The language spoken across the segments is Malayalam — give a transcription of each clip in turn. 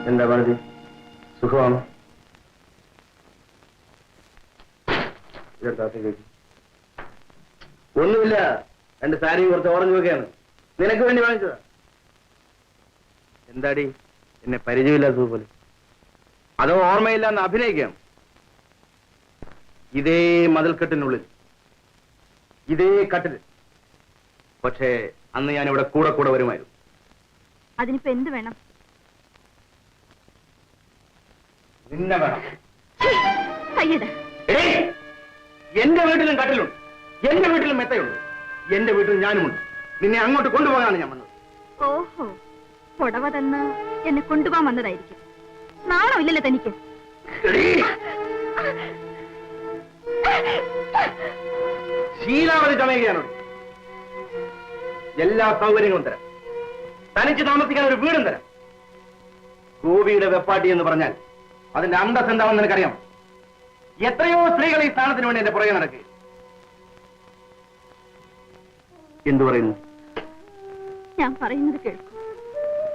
എന്താ പറഞ്ഞത്? സുഖമാണോ? ഒന്നുമില്ല, എന്റെ സാരിയും കുറച്ച് ഓറഞ്ച് ഒക്കെയാണ്. നിനക്ക് വേണ്ടി വാങ്ങിച്ചതാ. എന്താടി എന്നെ പരിചയമില്ലാത്തതുപോലെ? അതോ ഓർമ്മയില്ലാന്ന് അഭിനയിക്കാം? ഇതേ മതിൽക്കെട്ടിനുള്ളിൽ, ഇതേ കട്ടില്. പക്ഷേ അന്ന് ഞാനിവിടെ കൂടെ കൂടെ വരുമായിരുന്നു. അതിനിപ്പോ എന്ത് വേണം? നിന്നെ വേണം. എന്റെ വീട്ടിലും കട്ടിലുണ്ട്, എന്റെ വീട്ടിലും മെത്തയുണ്ട്, എന്റെ വീട്ടിൽ ഞാനുമുണ്ട്. നിന്നെ അങ്ങോട്ട് കൊണ്ടുപോകാനാണ് ഞാൻ വന്നത്. ഓഹോ, പുടവ തന്ന് എന്നെ കൊണ്ടുപോകാൻ വന്നതായിരിക്കും. നാണോ ഇല്ലല്ലോ തനിക്ക്? ശീലാവധി ചമയുകയാണോ? എല്ലാ സൗകര്യങ്ങളും തരാം. തനിച്ച് താമസിക്കാൻ ഒരു വീടും തരാം. ഗോപിയുടെ വെപ്പാട്ടി എന്ന് പറഞ്ഞാൽ അതിന്റെ അന്തസ് എന്താണെന്ന് എനിക്കറിയാം. എത്രയോ സ്ത്രീകൾ ഈ സ്ഥാനത്തിന് വേണ്ടി എന്റെ പുറകെ നടക്കുക. എന്തു പറയുന്നു? ഞാൻ പറയുന്നത് കേൾക്കും.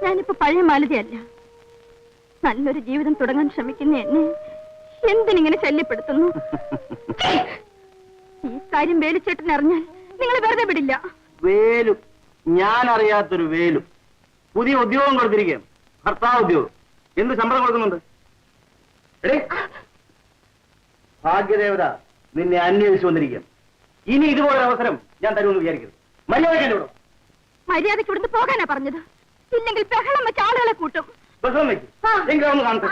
ഞാനിപ്പോ പഴയ മാലതിയല്ല. നല്ലൊരു ജീവിതം തുടങ്ങാൻ ശ്രമിക്കുന്ന എന്നെ എന്തിനിങ്ങനെ ശല്യപ്പെടുത്തുന്നു? ഈ കാര്യം വേലുച്ചേട്ടൻ അറിഞ്ഞാൽ നിങ്ങൾ വെറുതെ വിടില്ല. വേലു? ഞാൻ അറിയാത്തൊരു വേലു പുതിയ ഉദ്യോഗം കൊടുത്തിരിക്കുകയാണ്. ഭർത്താവ് ഉദ്യോഗം. എന്ത് ശമ്പളം കൊടുക്കുന്നുണ്ട്? ഭാഗ്യദേവത നിന്നെ അന്വേഷിച്ചു വന്നിരിക്കുകയാണ്. ഇനി ഇതുപോലൊരു അവസരം ഞാൻ തരുമെന്ന് വിചാരിക്കരുത്. മര്യാദയ്ക്ക് മര്യാദയ്ക്ക് ഇവിടുന്ന് പോകാനാ പറഞ്ഞത്. ഇല്ലെങ്കിൽ ബഹളം വെച്ച് ആളുകളെ കൂട്ടും. ബഹളം വെക്കും. എങ്കിലും ഒന്ന് കാണട്ടെ.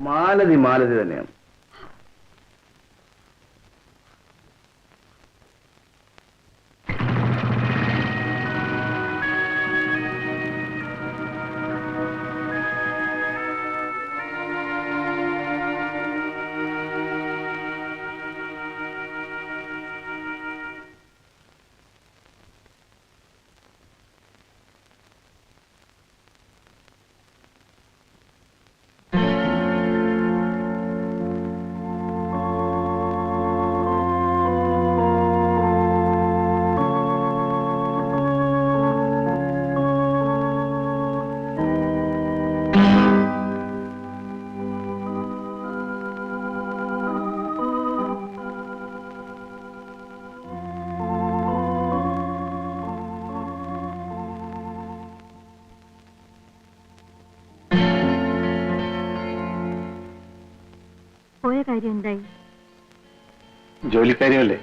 മാലതി മാലതി തന്നെയാണ്. കാര്യം എന്തായി? ജോലിക്കാരിയല്ലേ,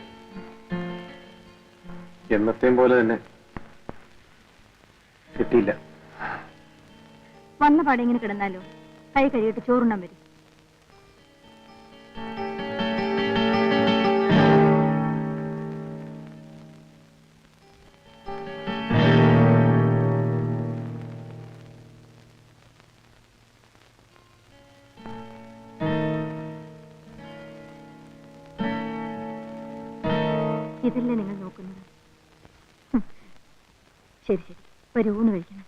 എന്നത്തെയും പോലെ തന്നെ കിട്ടിയില്ല. വന്ന പാടെ ഇങ്ങനെ കിടന്നാലോ? കൈ കഴിയിട്ട് ചോറുണ്ണാൻ വരും. ഇതല്ലേ നിങ്ങൾ നോക്കുന്നത്? ശരി ശരി, ഒരു ഊണ് കഴിക്കണം.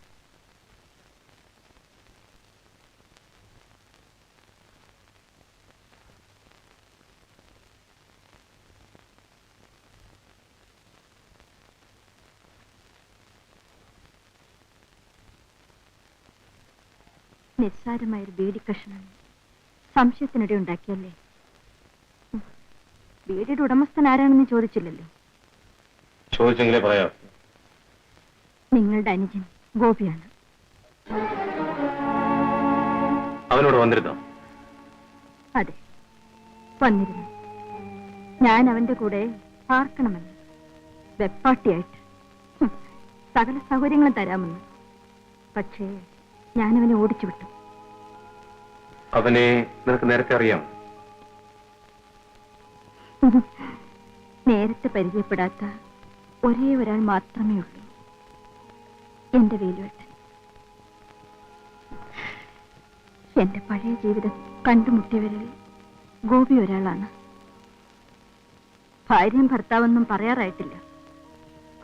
നിസ്സാരമായൊരു ബീഡിക്കഷ്ണം സംശയത്തിനിടെ ഉണ്ടാക്കിയല്ലേ? ബീഡിയുടെ ഉടമസ്ഥൻ ആരാണെന്ന് ചോദിച്ചില്ലല്ലോ. ചോദിച്ചെങ്കിലേ പറയാം. നിങ്ങളുടെ അനുജൻ ഗോപിയാണ്. അവനോട് വന്നിരുന്നോ? അതെ, വന്നിരുന്നു. ഞാൻ അവന്റെ കൂടെ പാർക്കണമെന്ന്, വെപ്പാട്ടിയായിട്ട്. സകല സൗകര്യങ്ങളും തരാമെന്ന്. പക്ഷേ ഞാനവനെ ഓടിച്ചു വിട്ടു. അവനെ നിനക്ക് നേരത്തെ അറിയാം? നേരത്തെ പരിചയപ്പെടാത്ത ഒരേ ഒരാൾ മാത്രമേ ഉള്ളൂ, എന്റെ വേലുവേട്ടൻ. എന്റെ പഴയ ജീവിതം കണ്ടുമുട്ടിയവരിൽ ഗോപി ഒരാളാണ്. ഭാര്യയും ഭർത്താവൊന്നും പറയാറായിട്ടില്ല.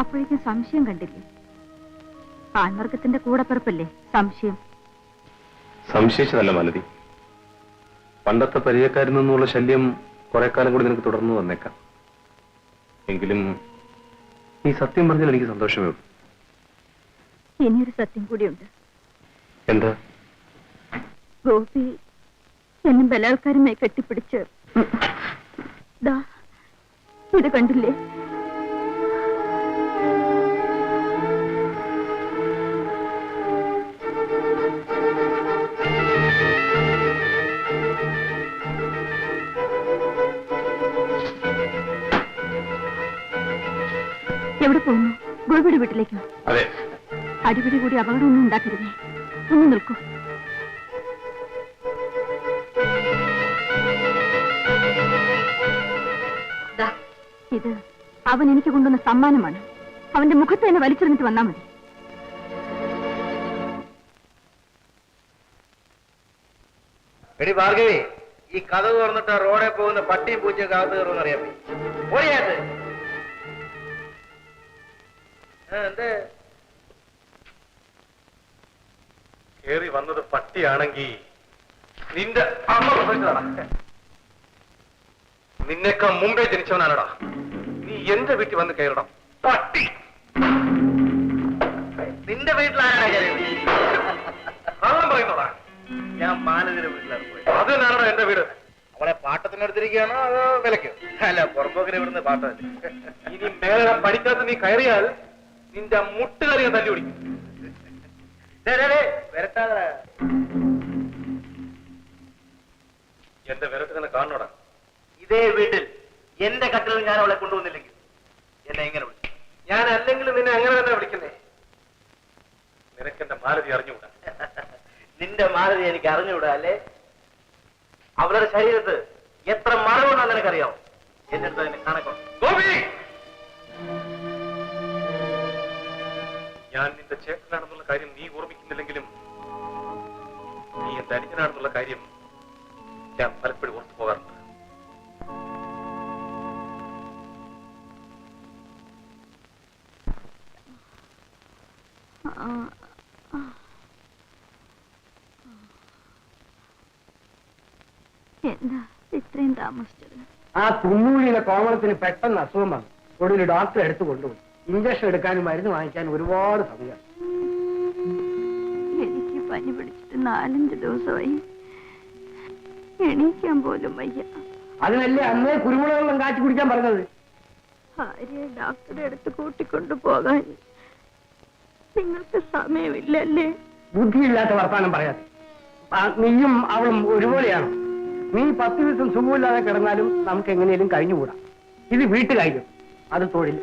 അപ്പോഴേക്കും സംശയം കണ്ടില്ലേ? ആൺവർഗത്തിന്റെ കൂടപ്പിറപ്പല്ലേ സംശയം. സംശയിച്ചതല്ല മാലതി, പണ്ടത്തെ പരിചയക്കാരിൽ നിന്നുള്ള ശല്യം കുറെ കാലം കൂടി നിനക്ക് തുടർന്നു വന്നേക്കാം. എങ്കിലും നീ സത്യം പറഞ്ഞാൽ എനിക്ക് സന്തോഷമേ ഉള്ളൂ. ഇനിയൊരു സത്യം കൂടിയുണ്ട്. എന്താ? ഗോപി എന്നെ ബലാത്കാരമായി കെട്ടിപ്പിടിച്ച് ദാ ഇത് കണ്ടില്ലേ? എവിടെ പോകുന്നു? ഗോപിയുടെ വീട്ടിലേക്കോ? അതെ. അടിപിടി കൂടി അപകടമൊന്നും ഉണ്ടാക്കരുതേ. ഒന്ന് നിൽക്കൂ. ഇത് അവൻ എനിക്ക് കൊണ്ടുവന്ന സമ്മാനമാണ്. അവന്റെ മുഖത്ത് തന്നെ വലിച്ചെറിഞ്ഞിട്ട് വന്നാൽ മതി. എടി ഭാർഗവി, ഈ കഥ തുറന്നിട്ട് റോഡെ പോകുന്ന പട്ടിയും പൂച്ചയൊക്കെ അകത്ത് കയറുമെന്ന് അറിയാമേ. ഓടിയാത് എന്തേ കേറി വന്നത് പട്ടിയാണെങ്കിൽ നിന്റെ അമ്മ പ്രസവിച്ചതാടാ. നിന്നേക്കാൾ മുമ്പേ ജനിച്ചവനാണടാ. നീ എന്റെ വീട്ടിൽ വന്ന് കയറണം പട്ടി. നിന്റെ വീട്ടിലാരാ? കള്ളം പറയുന്നോടാ. ഞാൻ മാനവിന്റെ വീട്ടിലാണ് പോയി. അത് തന്നെയാണോ എന്റെ വീട്. അവളെ പാട്ടത്തിനെടുത്തിരിക്കുകയാണോ അതോ വിലക്കോ? അല്ല, പുറമ്പോക്കിനെ ഇവിടുന്ന് പാട്ടല്ലേ. ഇനി മേലെ പഠിക്കാത്ത നീ കയറിയാൽ നിന്റെ മുട്ടുകറി ഞാൻ തല്ലി ഓടിക്കും. വരട്ടാതെ എന്റെ വിരട്ട് തന്നെ കാണണോടാ. ഇതേ വീട്ടിൽ എന്റെ കട്ടിലിൽ ഞാൻ അവളെ കൊണ്ടുവന്നില്ലെങ്കിൽ എന്നെ എങ്ങനെ വിളിക്കും? ഞാൻ അല്ലെങ്കിലും നിന്നെ അങ്ങനെ തന്നെ വിളിക്കുന്നേ. നിനക്കെന്റെ മാലതി അറിഞ്ഞുകൂടാ. നിന്റെ മാലതി എനിക്ക് അറിഞ്ഞുകൂടാ അല്ലേ? അവളുടെ ശരീരത്ത് എത്ര മറവുണ്ടെന്ന് നിനക്കറിയാമോ? എന്റെ അടുത്ത് തന്നെ കണക്കുണ്ട്. ഗോപി, ഞാൻ നിന്റെ ചേട്ടനാണെന്നുള്ള കാര്യം നീ ഓർമ്മിക്കുന്നില്ലെങ്കിലും നീ എന്റെ അനിയനാണെന്നുള്ള കാര്യം ഞാൻ പലപ്പോഴും ഓർത്തു പോകാറുണ്ട്. എന്താ ഇത്രയും താമസിച്ചത്? ആ കുഞ്ഞുള്ളിയിലെ കോമളത്തിന് പെട്ടെന്ന് അസുഖം വന്നു. ഒടുവിൽ ഡോക്ടറെ എടുത്തു കൊണ്ടുപോയി. ഇഞ്ചക്ഷൻ എടുക്കാനും മരുന്ന് വാങ്ങിക്കാനും ഒരുപാട് സമയം. എനിക്ക് പനി പിടിച്ചിട്ട് 4-5 ദിവസമായി. എണീക്കാൻ പോലും വയ്യ. അതിനല്ലേ അന്നേ കുരുമുളക് വെള്ളം കാച്ചി കുടിക്കാൻ പറഞ്ഞത്. ഭാര്യയെ ഡോക്ടറെ അടുത്ത് കൂട്ടിക്കൊണ്ടു പോകാൻ നിങ്ങൾക്ക് സമയമില്ലല്ലേ? ബുദ്ധിയില്ലാത്ത വർത്താനം പറയാതെ. നീയും അവളും ഒരുപോലെയാണ്. നീ 10 ദിവസം സുഖമില്ലാതെ കിടന്നാലും നമുക്ക് എങ്ങനെയും കഴിഞ്ഞുകൂടാ. ഇത് വീട്ടുകാര്യം, അത് തൊഴിൽ.